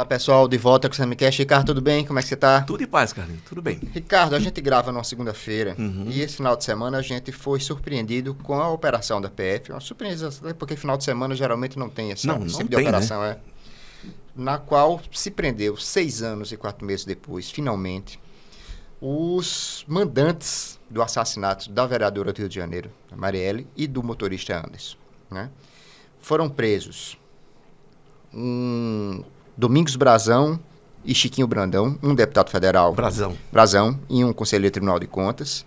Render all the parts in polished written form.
Fala pessoal, de volta com o Samicast. Ricardo, tudo bem? Como é que você tá? Tudo em paz, Carlinhos, tudo bem. Ricardo, a gente grava numa segunda-feira e esse final de semana a gente foi surpreendido com a operação da PF. Uma surpresa, porque final de semana geralmente não tem esse tipo de operação, né? Na qual se prendeu 6 anos e 4 meses depois, finalmente, os mandantes do assassinato da vereadora do Rio de Janeiro, a Marielle, e do motorista Anderson, né? Foram presos Domingos Brazão e Chiquinho Brandão, um deputado federal. Brazão e um conselheiro do Tribunal de Contas.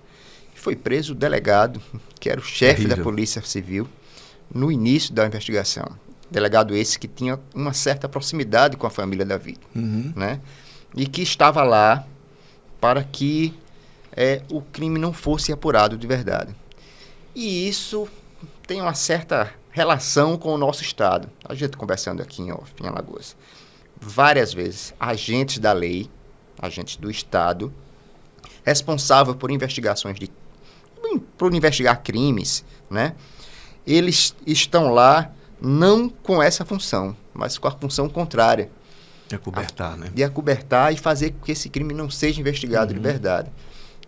Foi preso o delegado, que era o chefe da Polícia Civil, no início da investigação. Delegado esse que tinha uma certa proximidade com a família da vítima, né? E que estava lá para que o crime não fosse apurado de verdade. E isso tem uma certa relação com o nosso Estado. A gente conversando aqui em Alagoas. Várias vezes, agentes da lei, agentes do Estado, responsável por investigações por investigar crimes, né? Eles estão lá não com essa função, mas com a função contrária. De acobertar, né? De acobertar e fazer com que esse crime não seja investigado de verdade.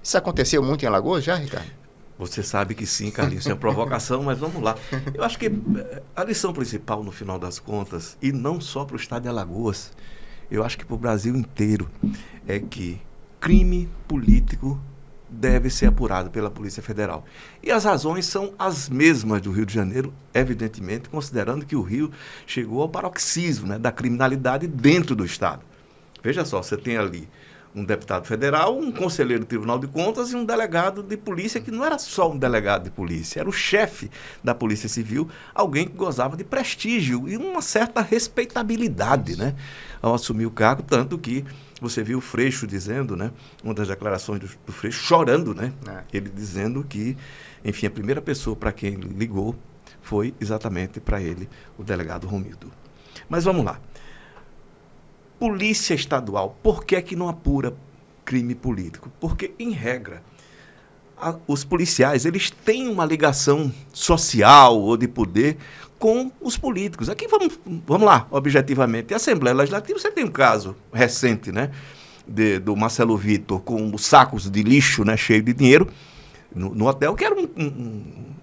Isso aconteceu muito em Alagoas já, Ricardo? Você sabe que sim, Carlinhos, é uma provocação, mas vamos lá. Eu acho que a lição principal, no final das contas, e não só para o estado de Alagoas, eu acho que para o Brasil inteiro, é que crime político deve ser apurado pela Polícia Federal. E as razões são as mesmas do Rio de Janeiro, evidentemente, considerando que o Rio chegou ao paroxismo, né, da criminalidade dentro do estado. Veja só, você tem ali um deputado federal, um conselheiro do Tribunal de Contas e um delegado de polícia, que não era só um delegado de polícia, era o chefe da Polícia Civil, alguém que gozava de prestígio e uma certa respeitabilidade, né, ao assumir o cargo, tanto que você viu o Freixo dizendo, né, uma das declarações do Freixo, chorando, né, ele dizendo que, enfim, a primeira pessoa para quem ele ligou foi exatamente para ele, o delegado Romildo. Mas vamos lá. Polícia Estadual, por que é que não apura crime político? Porque, em regra, os policiais, eles têm uma ligação social ou de poder com os políticos. Aqui vamos lá, objetivamente. A Assembleia Legislativa, você tem um caso recente, né, do Marcelo Vitor com os sacos de lixo, né, cheio de dinheiro, no hotel, que era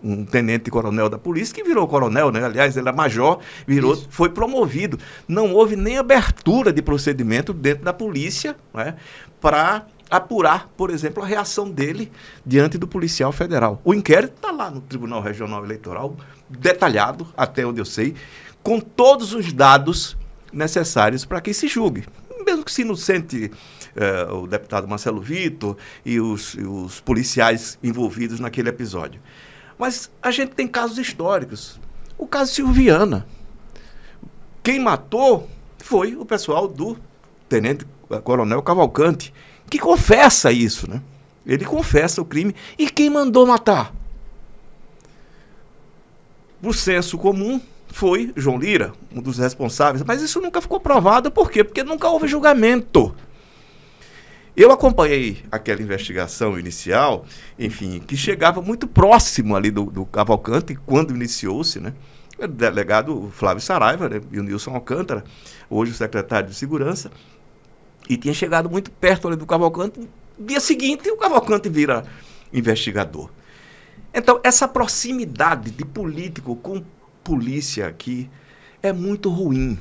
um tenente-coronel da polícia, que virou coronel, né? Aliás, ele era major, foi promovido. Não houve nem abertura de procedimento dentro da polícia, né, para apurar, por exemplo, a reação dele diante do policial federal. O inquérito está lá no Tribunal Regional Eleitoral, detalhado, até onde eu sei, com todos os dados necessários para que se julgue. Mesmo que se inocente o deputado Marcelo Vitor e os policiais envolvidos naquele episódio. Mas a gente tem casos históricos. O caso Silviana. Quem matou foi o pessoal do tenente-coronel Cavalcante, que confessa isso, né? Ele confessa o crime. E quem mandou matar? O senso comum foi João Lira, um dos responsáveis, mas isso nunca ficou provado. Por quê? Porque nunca houve julgamento. Eu acompanhei aquela investigação inicial, enfim, que chegava muito próximo ali do Cavalcante, quando iniciou-se, né? O delegado Flávio Saraiva, né, e o Nilson Alcântara, hoje o secretário de Segurança, e tinha chegado muito perto ali do Cavalcante. No dia seguinte, o Cavalcante vira investigador. Então, essa proximidade de político com polícia aqui é muito ruim.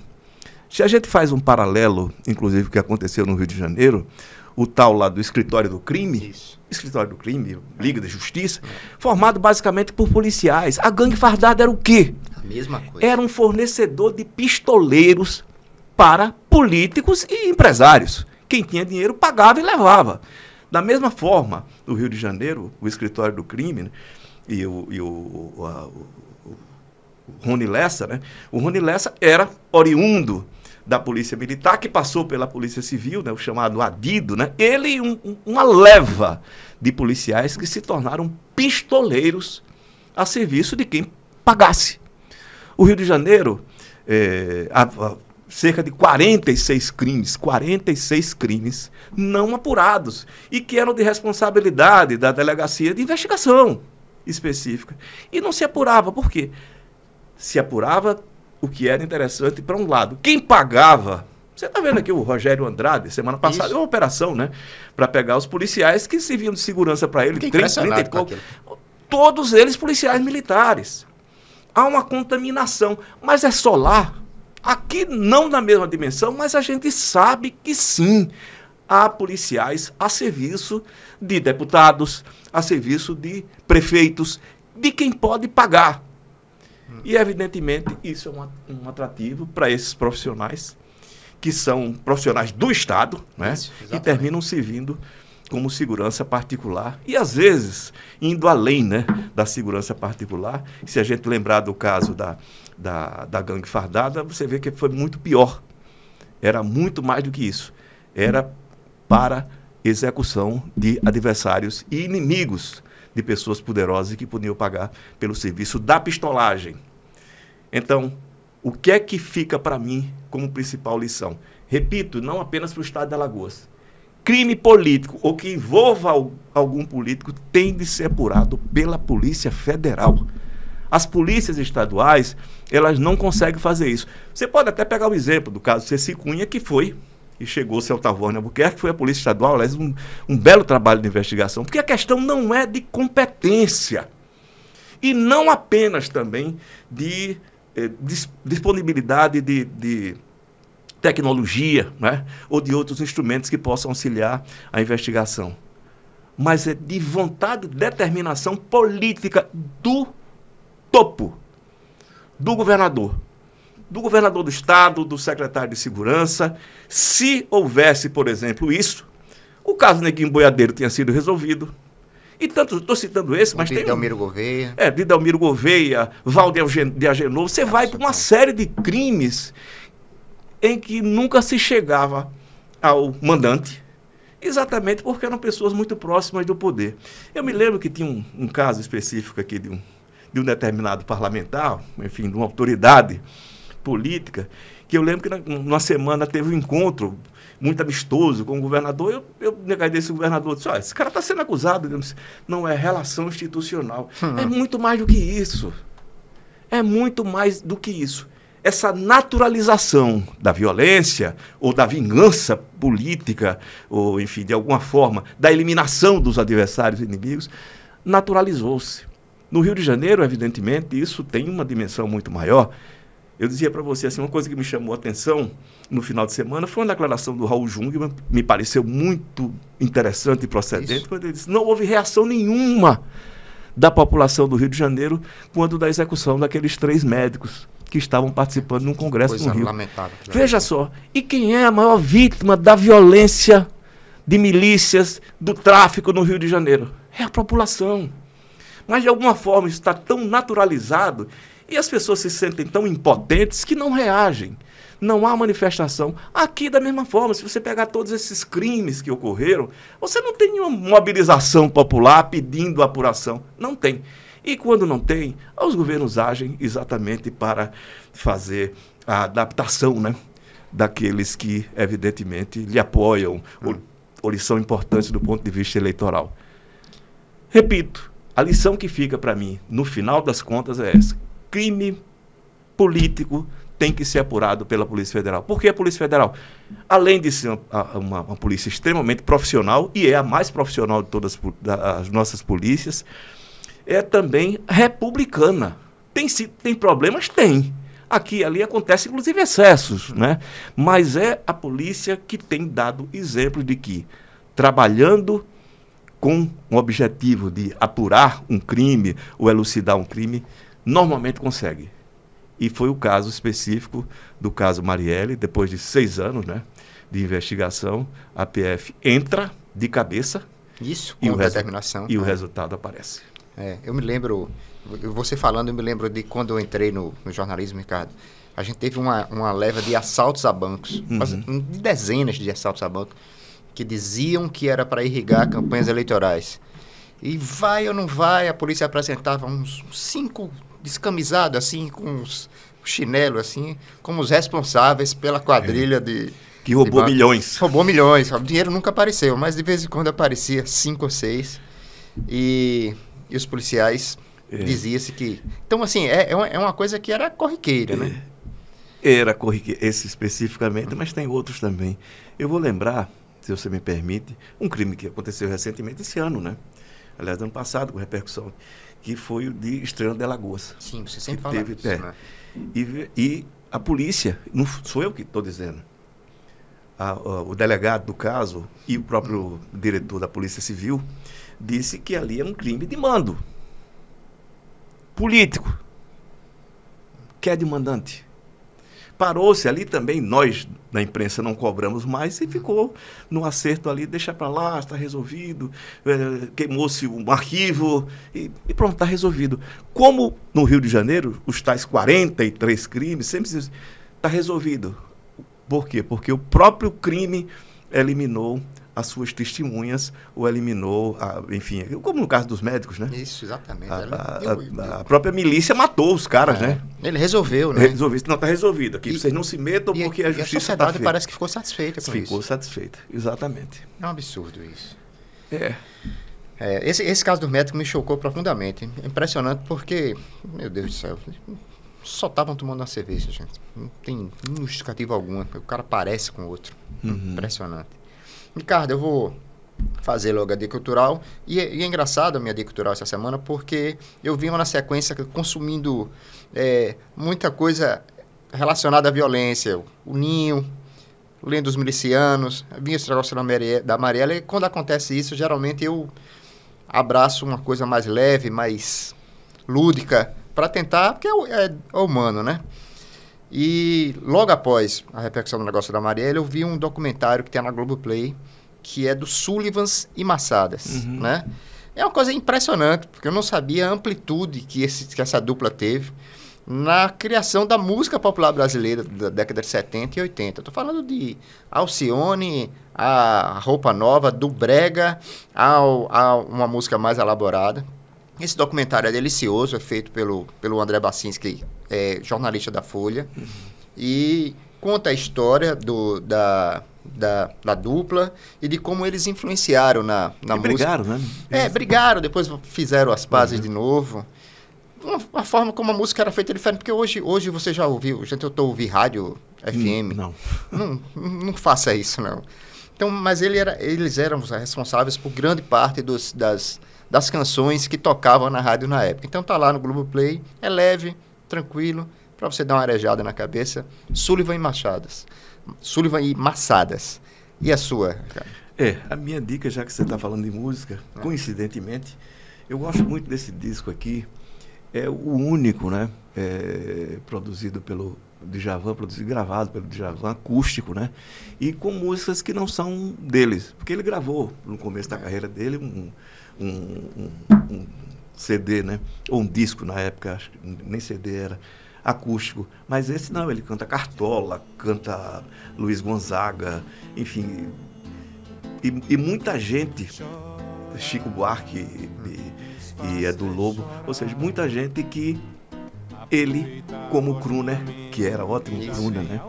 Se a gente faz um paralelo, inclusive, com o que aconteceu no Rio de Janeiro, o tal lá do Escritório do Crime, Escritório do Crime, Liga da Justiça, formado basicamente por policiais. A gangue fardada era o quê? A mesma coisa. Era um fornecedor de pistoleiros para políticos e empresários. Quem tinha dinheiro pagava e levava. Da mesma forma, no Rio de Janeiro, o Escritório do Crime, né, e o Rony Lessa, né? O Rony Lessa era oriundo da Polícia Militar, que passou pela Polícia Civil, né, o chamado Adido, né? Ele e uma leva de policiais que se tornaram pistoleiros a serviço de quem pagasse. O Rio de Janeiro, cerca de 46 crimes não apurados, e que eram de responsabilidade da Delegacia de Investigação específica. E não se apurava. Por quê? Se apurava o que era interessante para um lado. Quem pagava Você está vendo aqui o Rogério Andrade, semana passada, uma operação, né? Para pegar os policiais que serviam de segurança para ele, 30 e pouco. Todos eles policiais militares. Há uma contaminação, mas é só lá. Aqui não na mesma dimensão, mas a gente sabe que sim, há policiais a serviço de deputados, a serviço de prefeitos, de quem pode pagar. E, evidentemente, isso é um atrativo para esses profissionais, que são profissionais do Estado, né? E terminam servindo como segurança particular. E, às vezes, indo além, né, da segurança particular. Se a gente lembrar do caso da gangue fardada, você vê que foi muito pior. Era muito mais do que isso. Era para execução de adversários e inimigos de pessoas poderosas que podiam pagar pelo serviço da pistolagem. Então, o que é que fica para mim como principal lição? Repito, não apenas para o Estado de Alagoas. Crime político ou que envolva algum político tem de ser apurado pela Polícia Federal. As polícias estaduais, elas não conseguem fazer isso. Você pode até pegar o exemplo do caso Ceci Cunha, que foi e chegou ao Tavone Albuquerque, que foi a Polícia Estadual, aliás, um belo trabalho de investigação, porque a questão não é de competência e não apenas também de disponibilidade de tecnologia, né, ou de outros instrumentos que possam auxiliar a investigação, mas é de vontade e determinação política do topo, do governador do Estado, do secretário de Segurança. Se houvesse, por exemplo, isso, o caso Neguinho Boiadeiro tinha sido resolvido. E tanto, estou citando esse, mas tem... Didelmiro Gouveia. Didelmiro Gouveia, Valdir de Agenor. Você vai para uma série de crimes em que nunca se chegava ao mandante, exatamente porque eram pessoas muito próximas do poder. Eu me lembro que tinha um caso específico aqui de um determinado parlamentar, enfim, de uma autoridade política, que eu lembro que numa semana teve um encontro muito amistoso com o governador. Eu neguei desse governador, disse: esse cara está sendo acusado. Não, é relação institucional. É muito mais do que isso. É muito mais do que isso. Essa naturalização da violência ou da vingança política, ou, enfim, de alguma forma, da eliminação dos adversários e inimigos, naturalizou-se. No Rio de Janeiro, evidentemente, isso tem uma dimensão muito maior. Eu dizia para você, assim, uma coisa que me chamou a atenção no final de semana foi uma declaração do Raul Jungmann, me pareceu muito interessante e procedente, quando ele disse: não houve reação nenhuma da população do Rio de Janeiro quando da execução daqueles 3 médicos que estavam participando de um congresso no Rio. Lamentável. Veja só, e quem é a maior vítima da violência de milícias, do tráfico no Rio de Janeiro? É a população. Mas, de alguma forma, isso está tão naturalizado e as pessoas se sentem tão impotentes que não reagem. Não há manifestação. Aqui, da mesma forma, se você pegar todos esses crimes que ocorreram, você não tem nenhuma mobilização popular pedindo apuração. Não tem. E quando não tem, os governos agem exatamente para fazer a adaptação, né, daqueles que, evidentemente, lhe apoiam ou lhe são importantes do ponto de vista eleitoral. Repito, a lição que fica para mim, no final das contas, é essa. Crime político tem que ser apurado pela Polícia Federal. Por que a Polícia Federal? Além de ser uma polícia extremamente profissional, e é a mais profissional de todas as nossas polícias, é também republicana. Tem problemas? Tem. Aqui e ali acontecem, inclusive, excessos, né? Mas é a polícia que tem dado exemplo de que, trabalhando com o objetivo de apurar um crime ou elucidar um crime, normalmente consegue. E foi o caso específico do caso Marielle. Depois de 6 anos, né, de investigação, a PF entra de cabeça. Isso, com determinação. E o resultado aparece. Eu me lembro, você falando, eu me lembro de quando eu entrei no jornalismo, Ricardo. A gente teve uma leva de assaltos a bancos, dezenas de assaltos a bancos, que diziam que era para irrigar campanhas eleitorais. E vai ou não vai, a polícia apresentava uns 5 descamisados, assim, com uns chinelos, assim, como os responsáveis pela quadrilha de... Que roubou milhões. Roubou milhões. O dinheiro nunca apareceu, mas de vez em quando aparecia 5 ou 6. E os policiais dizia-se que... Então, assim, é uma coisa que era corriqueira, né? Era corriqueiro, esse especificamente, mas tem outros também. Eu vou lembrar, se você me permite, um crime que aconteceu recentemente esse ano, né? Aliás, ano passado, com repercussão, que foi o de Estrela de Alagoas. Sim, você sempre fala disso, né? E a polícia, não sou eu que estou dizendo, o delegado do caso e o próprio diretor da Polícia Civil disse que ali é um crime de mando político. Que é de mandante. Parou-se ali também, nós na imprensa não cobramos mais e ficou no acerto ali, deixa para lá, está resolvido, queimou-se um arquivo e pronto, está resolvido. Como no Rio de Janeiro, os tais 43 crimes, sempre está resolvido. Por quê? Porque o próprio crime eliminou as suas testemunhas, ou eliminou, enfim, como no caso dos médicos, né? Isso, exatamente. A própria milícia matou os caras, né? Ele resolveu, né? Resolveu, não, está resolvido aqui. Vocês não se metam porque a justiça está feita. A sociedade parece que ficou satisfeita com isso. Ficou satisfeita, exatamente. É um absurdo isso. Esse caso do médico me chocou profundamente. Impressionante porque, meu Deus do céu, só estavam tomando uma cerveja, gente. Não tem justificativa alguma. O cara parece com o outro. Impressionante. Ricardo, eu vou fazer logo a dica cultural. E é engraçado a minha dica cultural essa semana, porque eu vim na sequência consumindo muita coisa relacionada à violência. O Ninho, lendo os milicianos, vinha esse negócio da Marielle. E quando acontece isso, geralmente eu abraço uma coisa mais leve, mais lúdica, para tentar, porque é humano, né? E logo após a repercussão do negócio da Marielle, eu vi um documentário que tem na Globoplay, que é do Sullivans e Massadas, né? É uma coisa impressionante, porque eu não sabia a amplitude que essa dupla teve na criação da música popular brasileira da década de 70 e 80. Estou falando de Alcione, a Roupa Nova, do brega a uma música mais elaborada. Esse documentário é delicioso, é feito pelo André Bacinski, jornalista da Folha, e conta a história da dupla e de como eles influenciaram na música. Brigaram, né? Brigaram, depois fizeram as pazes de novo. Uma forma como a música era feita diferente, porque hoje você já ouviu, já tentou ouvir rádio FM? Não faça isso, não. Então, mas eles eram responsáveis por grande parte das canções que tocavam na rádio na época. Então tá lá no Globoplay, é leve, tranquilo, para você dar uma arejada na cabeça. Sullivan e Massadas. E a sua, cara? A minha dica, já que você está falando de música, coincidentemente, eu gosto muito desse disco aqui. É o único, né? Produzido pelo Djavan, gravado pelo Djavan, acústico, né? E com músicas que não são deles. Porque ele gravou, no começo da carreira dele, um CD, né? Ou um disco na época, acho que nem CD era, acústico. Mas esse não, ele canta Cartola, canta Luiz Gonzaga, enfim. E muita gente, Chico Buarque e Edu Lobo, ou seja, muita gente que ele, como crooner, que era ótimo crooner, né?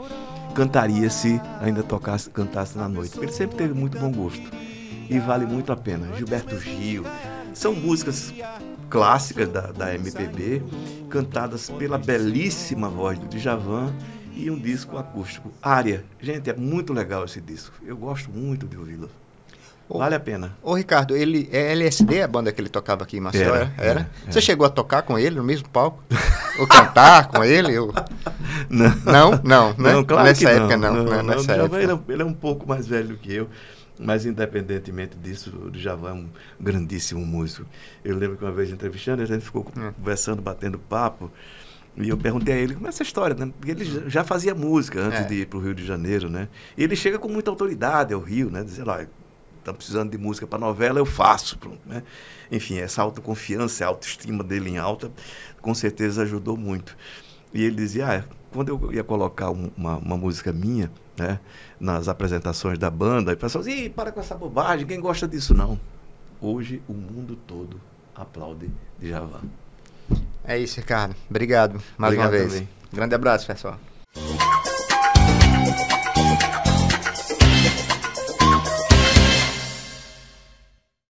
Cantaria se ainda cantasse na noite. Ele sempre teve muito bom gosto. E vale muito a pena. Gilberto Gil. São músicas clássicas da MPB, cantadas pela belíssima voz do Djavan e um disco acústico. Área. Gente, é muito legal esse disco. Eu gosto muito de ouvi-lo. Vale a pena. Ô, Ricardo, ele é LSD, a banda que ele tocava aqui em Maceió? Era? Você chegou a tocar com ele no mesmo palco? Ou cantar com ele? Não, claro nessa que época não. Nessa época. Ele é um pouco mais velho do que eu, mas independentemente disso, o Djavan é um grandíssimo músico. Eu lembro que uma vez entrevistando, a gente ficou conversando, batendo papo, e eu perguntei a ele como é essa história, né? Porque ele já fazia música antes de ir para o Rio de Janeiro, né? E ele chega com muita autoridade ao Rio, né? Dizer lá, está precisando de música para novela, eu faço. Pronto, né? Enfim, essa autoconfiança, a autoestima dele em alta, com certeza ajudou muito. E ele dizia, quando eu ia colocar uma música minha, né, nas apresentações da banda, e o pessoal dizia, para com essa bobagem, quem gosta disso não? Hoje o mundo todo aplaude Djavan. É isso, Ricardo. Obrigado mais uma vez. Também. Grande abraço, pessoal.